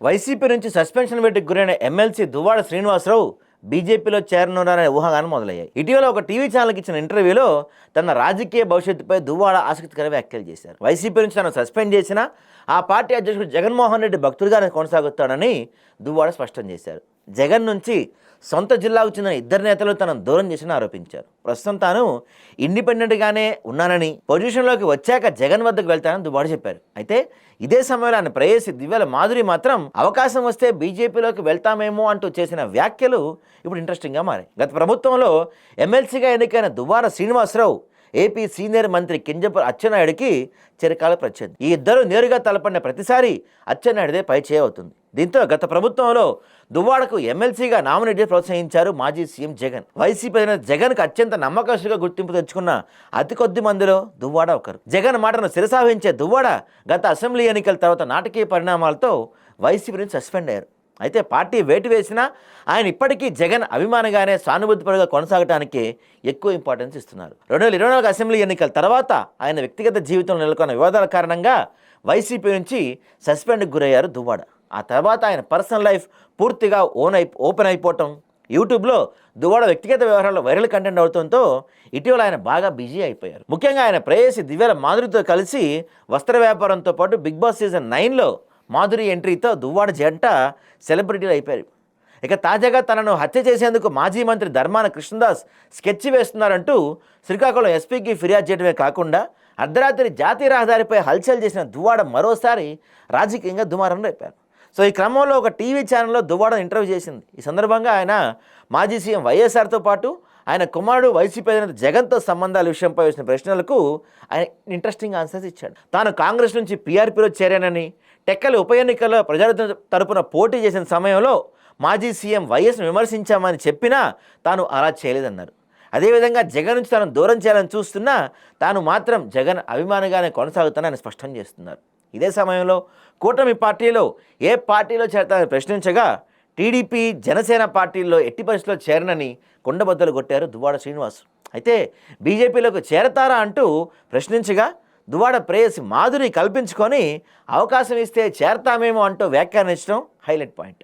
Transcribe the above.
YCP నుంచి suspension వేటుకు గురైన MLC Duvvada Srinivasarao బీజేపీలో చేరనున్నారనే ఊహాగానం మొదలయ్యాయి. ఇటీవల ఒక టీవీ ఛానల్కి ఇచ్చిన ఇంటర్వ్యూలో తన రాజకీయ భవిష్యత్తుపై దువ్వాడ ఆసక్తికర వ్యాఖ్యలు చేశారు. వైసీపీ నుంచి తను సస్పెండ్ చేసినా ఆ పార్టీ అధ్యక్షుడు జగన్మోహన్ రెడ్డి భక్తుడిగానే కొనసాగుతాడని దువ్వాడ స్పష్టం చేశారు. జగన్ నుంచి సొంత జిల్లాకు చెందిన ఇద్దరు నేతలు తనను దూరం చేసిన ఆరోపించారు. ప్రస్తుతం తాను ఇండిపెండెంట్గానే ఉన్నానని, పొజిషన్లోకి వచ్చాక జగన్ వద్దకు వెళ్తానని దువ్వాడ చెప్పారు. అయితే ఇదే సమయంలో ఆయన ప్రేయసి దివ్యల మాధురి మాత్రం అవకాశం వస్తే బీజేపీలోకి వెళ్తామేమో అంటూ చేసిన వ్యాఖ్యలు ఇప్పుడు ఇంట్రెస్టింగ్గా మారాయి. గత ప్రభుత్వంలో ఎమ్మెల్సీగా ఎన్నికైన దువ్వాడ శ్రీనివాసరావు ఏపీ సీనియర్ మంత్రి కింజపు అచ్చెన్నాయుడికి చిరకాల ప్రత్యర్థి. ఈ ఇద్దరు నేరుగా తలపడిన ప్రతిసారి అచ్చెన్నాయుడిదే పై చేయి అవుతుంది. దీంతో గత ప్రభుత్వంలో దువ్వాడకు ఎమ్మెల్సీగా నామినేట్ ప్రోత్సహించారు మాజీ సీఎం జగన్. వైసీపీ అధినేత జగన్కు అత్యంత నమ్మకస్తుగా గుర్తింపు తెచ్చుకున్న అతి కొద్ది మందిలో దువ్వాడ ఒకరు. జగన్ మాటను శిరసావహించే దువ్వాడ గత అసెంబ్లీ ఎన్నికల తర్వాత నాటకీయ పరిణామాలతో వైసీపీ నుంచి సస్పెండ్ అయ్యారు. అయితే పార్టీ వేటు వేసినా ఆయన ఇప్పటికీ జగన్ అభిమానిగానే సానుభూతిపరుగా కొనసాగడానికి ఎక్కువ ఇంపార్టెన్స్ ఇస్తున్నారు. 2024 అసెంబ్లీ ఎన్నికల తర్వాత ఆయన వ్యక్తిగత జీవితంలో నెలకొన్న వివాదాల కారణంగా వైసీపీ నుంచి సస్పెండ్కి గురయ్యారు దువ్వాడ. ఆ తర్వాత ఆయన పర్సనల్ లైఫ్ పూర్తిగా ఓపెన్ అయిపోవటం, యూట్యూబ్లో దువ్వాడ వ్యక్తిగత వ్యవహారాల్లో వైరల్ కంటెంట్ అవడంతో ఇటీవల ఆయన బాగా బిజీ అయిపోయారు. ముఖ్యంగా ఆయన ప్రేయసి దివ్యల మాధురితో కలిసి వస్త్ర వ్యాపారంతో పాటు బిగ్ బాస్ సీజన్ 9లో మాధురి ఎంట్రీతో దువ్వాడ జంట సెలబ్రిటీలు అయిపోయారు. ఇక తాజాగా తనను హత్య చేసేందుకు మాజీ మంత్రి ధర్మాన కృష్ణదాస్ స్కెచ్ వేస్తున్నారంటూ శ్రీకాకుళం ఎస్పీకి ఫిర్యాదు చేయడమే కాకుండా అర్ధరాత్రి జాతీయ రహదారిపై హల్చల్ చేసిన దువ్వాడ మరోసారి రాజకీయంగా దుమారం రేపారు. సో ఈ క్రమంలో ఒక టీవీ ఛానల్లో దువ్వాడ ఇంటర్వ్యూ చేసింది. ఈ సందర్భంగా ఆయన మాజీ సీఎం వైఎస్ఆర్తో పాటు ఆయన కుమారుడు వైసీపీ అధినేత జగన్తో సంబంధాల విషయంపై వేసిన ప్రశ్నలకు ఆయన ఇంట్రెస్టింగ్ ఆన్సర్స్ ఇచ్చాడు. తాను కాంగ్రెస్ నుంచి పీఆర్పీలో చేరానని, టెక్కలి ఉప ఎన్నికల్లో ప్రజల తరపున పోటీ చేసిన సమయంలో మాజీ సీఎం వైఎస్ను విమర్శించామని చెప్పినా తాను అలా చేయలేదన్నారు. అదేవిధంగా జగన్ నుంచి తనను దూరం చేయాలని చూస్తున్నా తాను మాత్రం జగన్ అభిమానిగానే కొనసాగుతానని స్పష్టం చేస్తున్నారు. ఇదే సమయంలో కూటమి పార్టీలో ఏ పార్టీలో చేరతానని ప్రశ్నించగా టీడీపీ, జనసేన పార్టీల్లో ఎట్టి పరిస్థితుల్లో చేరనని కుండబద్దలు కొట్టారు దువ్వాడ శ్రీనివాస్. అయితే బీజేపీలోకి చేరతారా అంటూ ప్రశ్నించగా దువ్వాడ ప్రేయసి మాధురి కల్పించుకొని అవకాశం ఇస్తే చేరతామేమో అంటూ వ్యాఖ్యానించడం హైలైట్ పాయింట్.